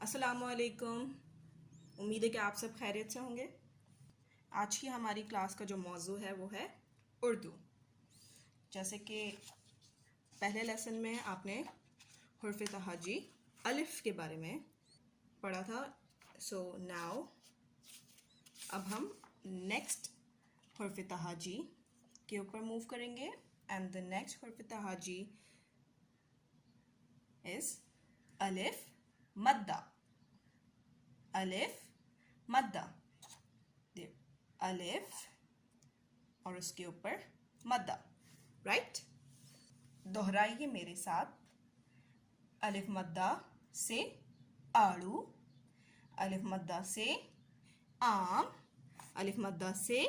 अस्सलाम वालेकुम। उम्मीद है कि आप सब खैरियत से होंगे। आज की हमारी क्लास का जो मौजू है वो है उर्दू। जैसे कि पहले लेसन में आपने हुर्फ तहाजी अलिफ के बारे में पढ़ा था। सो नाउ अब हम नेक्स्ट हुर्फ तहाजी के ऊपर मूव करेंगे एंड द नेक्स्ट हुर्फ तहाजी इज अलिफ मद्दा। अलिफ मद्दा, अलिफ और उसके ऊपर मद्दा, राइट। दोहराइए मेरे साथ। अलिफ मद्दा से आड़ू, अलिफ मद्दा से आम, अलिफ मद्दा से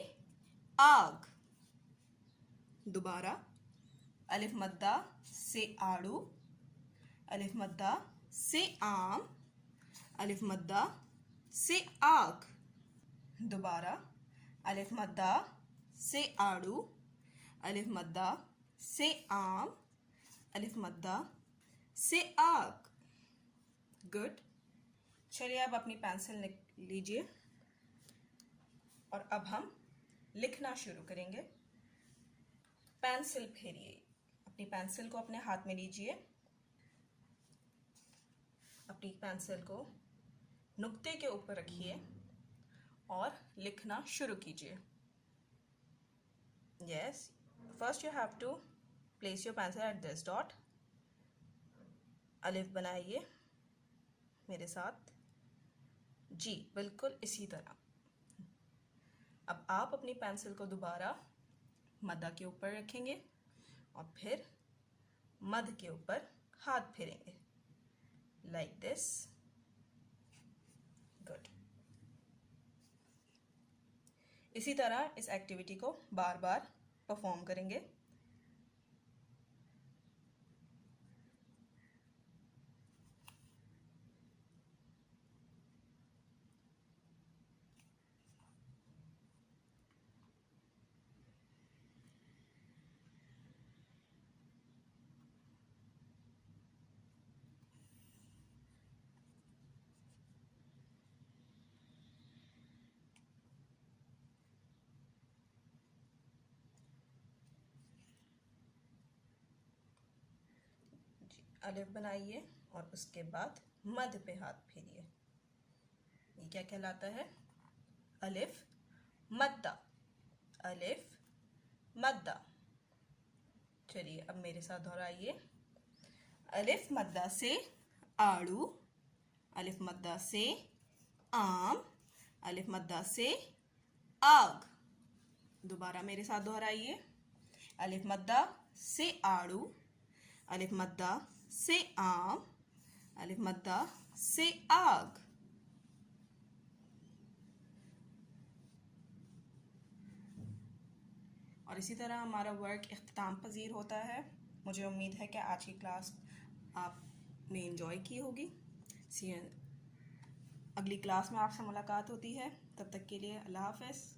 आग। दोबारा, अलिफ मद्दा से आड़ू, अलिफ मद्दा से आम, अलिफ मद्दा से आग। दोबारा, अलिफ मद्दा से आड़ू, अलिफ मद्दा से आम, अलिफ मद्दा से आग। गुड। चलिए अब अपनी पेंसिल लीजिए और अब हम लिखना शुरू करेंगे। पेंसिल फेरिए। अपनी पेंसिल को अपने हाथ में लीजिए। अपनी पेंसिल को नुक्ते के ऊपर रखिए और लिखना शुरू कीजिए। Yes, first you have to place your pencil at this dot. अलिफ बनाइए मेरे साथ। जी, बिल्कुल इसी तरह। अब आप अपनी पेंसिल को दोबारा मद्दा के ऊपर रखेंगे और फिर मध्य के ऊपर हाथ फेरेंगे, लाइक दिस। गुड। इसी तरह इस एक्टिविटी को बार बार परफॉर्म करेंगे। अलिफ बनाइए और उसके बाद मध्य पे हाथ फेरिए। ये क्या कहलाता है? अलिफ मद्दा। अलिफ मद्दा। चलिए अब मेरे साथ दोहराइए। अलिफ मद्दा से आड़ू, अलिफ मद्दा से आम, अलिफ मद्दा से आग। दोबारा मेरे साथ दोहराइए। अलिफ मद्दा से आड़ू, अलिफ मद्दा से आम, अलिफ मद्दा से आग। और इसी तरह हमारा वर्क इख्तिताम पजीर होता है। मुझे उम्मीद है कि आज की क्लास आपने एंजॉय की होगी। अगली क्लास में आपसे मुलाकात होती है। तब तक के लिए अल्लाह हाफ़िज़।